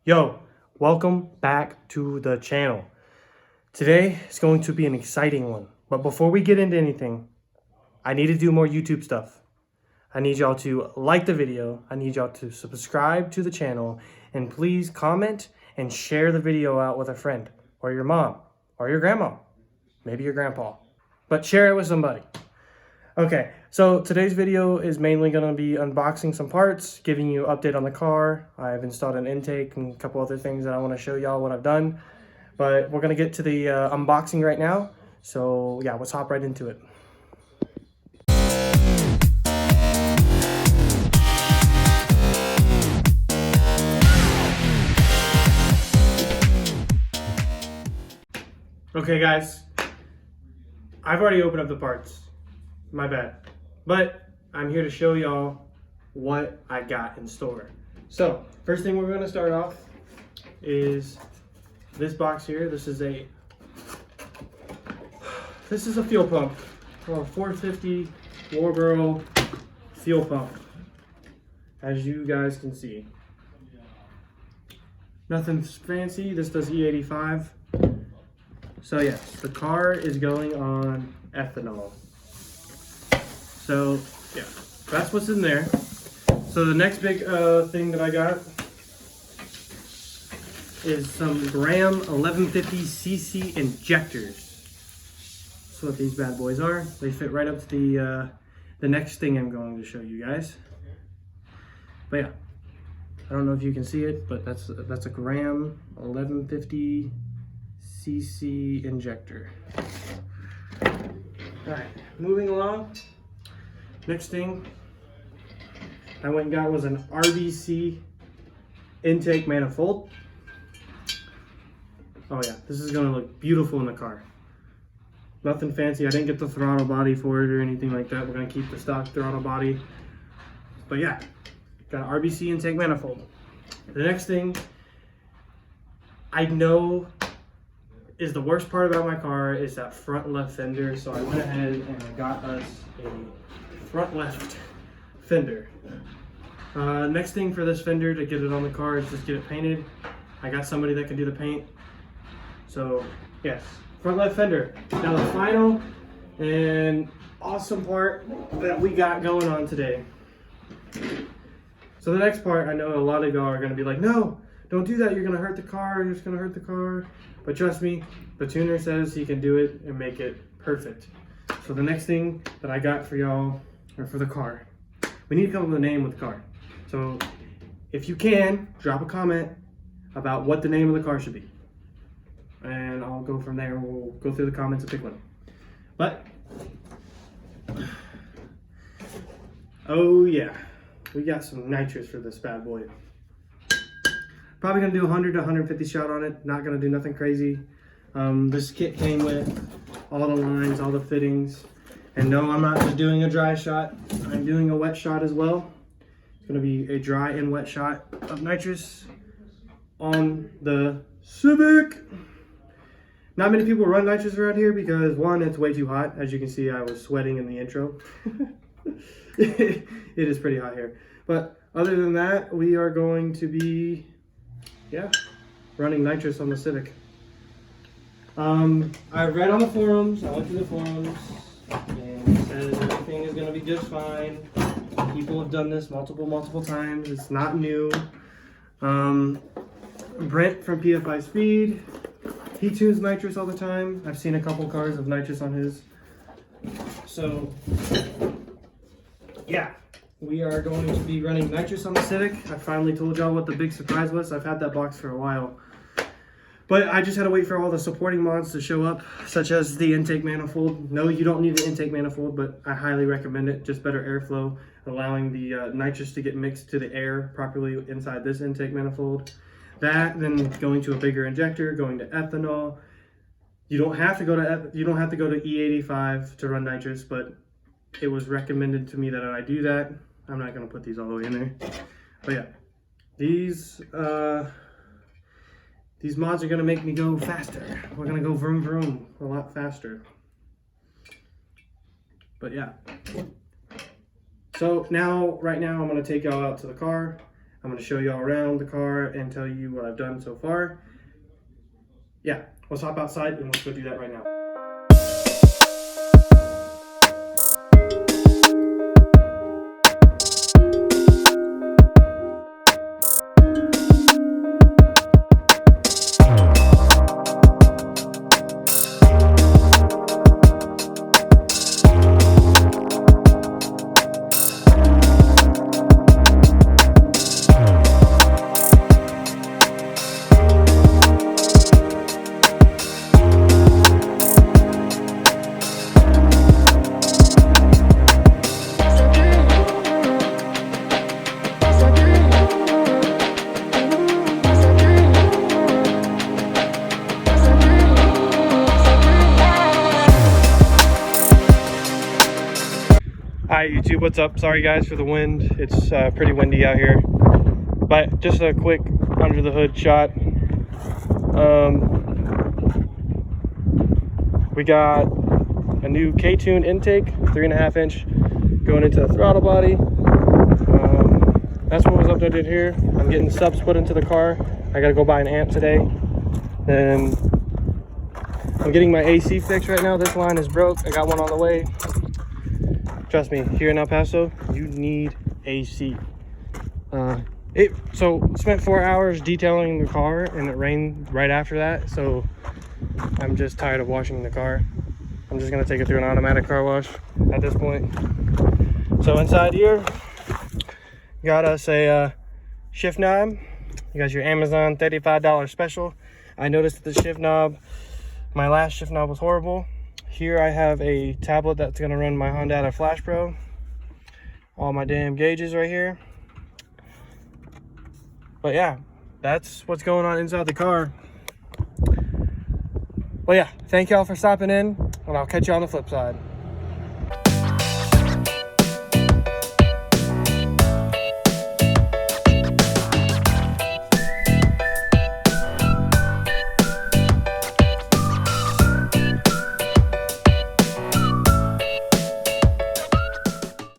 Yo, welcome back to the channel. Today is going to be an exciting one. But before we get into anything, I need to do more YouTube stuff. I need y'all to like the video. I need y'all to subscribe to the channel. And please comment and share the video out with a friend or your mom or your grandma, maybe your grandpa. But share it with somebody. Okay, so today's video is mainly going to be unboxing some parts, giving you an update on the car. I've installed an intake and a couple other things that I want to show y'all what I've done. But we're going to get to the unboxing right now. So yeah, let's hop right into it. Okay guys, I've already opened up the parts. My bad. But I'm here to show y'all what I got in store. So, first thing we're going to start off is this box here. This is a fuel pump. A 450 Warborough fuel pump. As you guys can see. Nothing fancy. This does E85. So yes, the car is going on ethanol. So yeah, that's what's in there. So the next big thing that I got is some Graham 1150cc injectors. That's what these bad boys are. They fit right up to the next thing I'm going to show you guys. But yeah, I don't know if you can see it, but that's a Graham 1150cc injector. All right, moving along. Next thing I went and got was an RBC intake manifold. Oh yeah, this is gonna look beautiful in the car. Nothing fancy. I didn't get the throttle body for it or anything like that. We're gonna keep the stock throttle body. But yeah, got an RBC intake manifold. The next thing I know is the worst part about my car is that front left fender. So I went ahead and I got us a front left fender. Next thing for this fender to get it on the car is just get it painted. I got somebody that can do the paint. So yes, front left fender. Now the final and awesome part that we got going on today. So the next part, I know a lot of y'all are gonna be like, no, don't do that. You're gonna hurt the car. You're just gonna hurt the car. But trust me, the tuner says he can do it and make it perfect. So the next thing that I got for y'all, or for the car, we need to come up with a name with the car. So if you can, drop a comment about what the name of the car should be. And I'll go from there. We'll go through the comments and pick one. But, oh yeah, we got some nitrous for this bad boy. Probably gonna do 100 to 150 shot on it. Not gonna do nothing crazy. This kit came with all the lines, all the fittings. And no, I'm not just doing a dry shot. I'm doing a wet shot as well. It's gonna be a dry and wet shot of nitrous on the Civic. Not many people run nitrous around here because one, it's way too hot. As you can see, I was sweating in the intro. It is pretty hot here. But other than that, we are going to be, yeah, running nitrous on the Civic. I read on the forums, I went through the forums, and it says everything is going to be just fine. People have done this multiple times. It's not new. Brent from PFI Speed, he tunes nitrous all the time. I've seen a couple cars of nitrous on his. So, yeah, we are going to be running nitrous on the Civic. I finally told y'all what the big surprise was. I've had that box for a while. But I just had to wait for all the supporting mods to show up, such as the intake manifold. No, you don't need the intake manifold, but I highly recommend it. Just better airflow, allowing the nitrous to get mixed to the air properly inside this intake manifold. That, then going to a bigger injector, going to ethanol. You don't have to go to E85 to run nitrous, but it was recommended to me that I do that. I'm not gonna put these all the way in there, but yeah, these mods are gonna make me go faster. We're gonna go vroom vroom a lot faster. But yeah. So now, right now, I'm gonna take y'all out to the car. I'm going to show you all around the car and tell you what I've done so far. Yeah, let's hop outside and let's go do that right now. Hi YouTube, what's up? Sorry guys for the wind. It's pretty windy out here, but just a quick under the hood shot. We got a new K-tune intake, 3.5 inch, going into the throttle body. That's what was updated here. I'm getting subs put into the car. I gotta go buy an amp today. Then I'm getting my AC fixed right now. This line is broke. I got one on the way. Trust me, here in El Paso, you need AC. So spent 4 hours detailing the car and it rained right after that. So I'm just tired of washing the car. I'm just gonna take it through an automatic car wash at this point. So inside here, got us a shift knob. You got your Amazon $35 special. I noticed that the shift knob, my last shift knob was horrible. Here I have a tablet that's gonna run my Honda Flash Pro. All my damn gauges right here. But yeah, that's what's going on inside the car. Well yeah, thank y'all for stopping in, and I'll catch you on the flip side.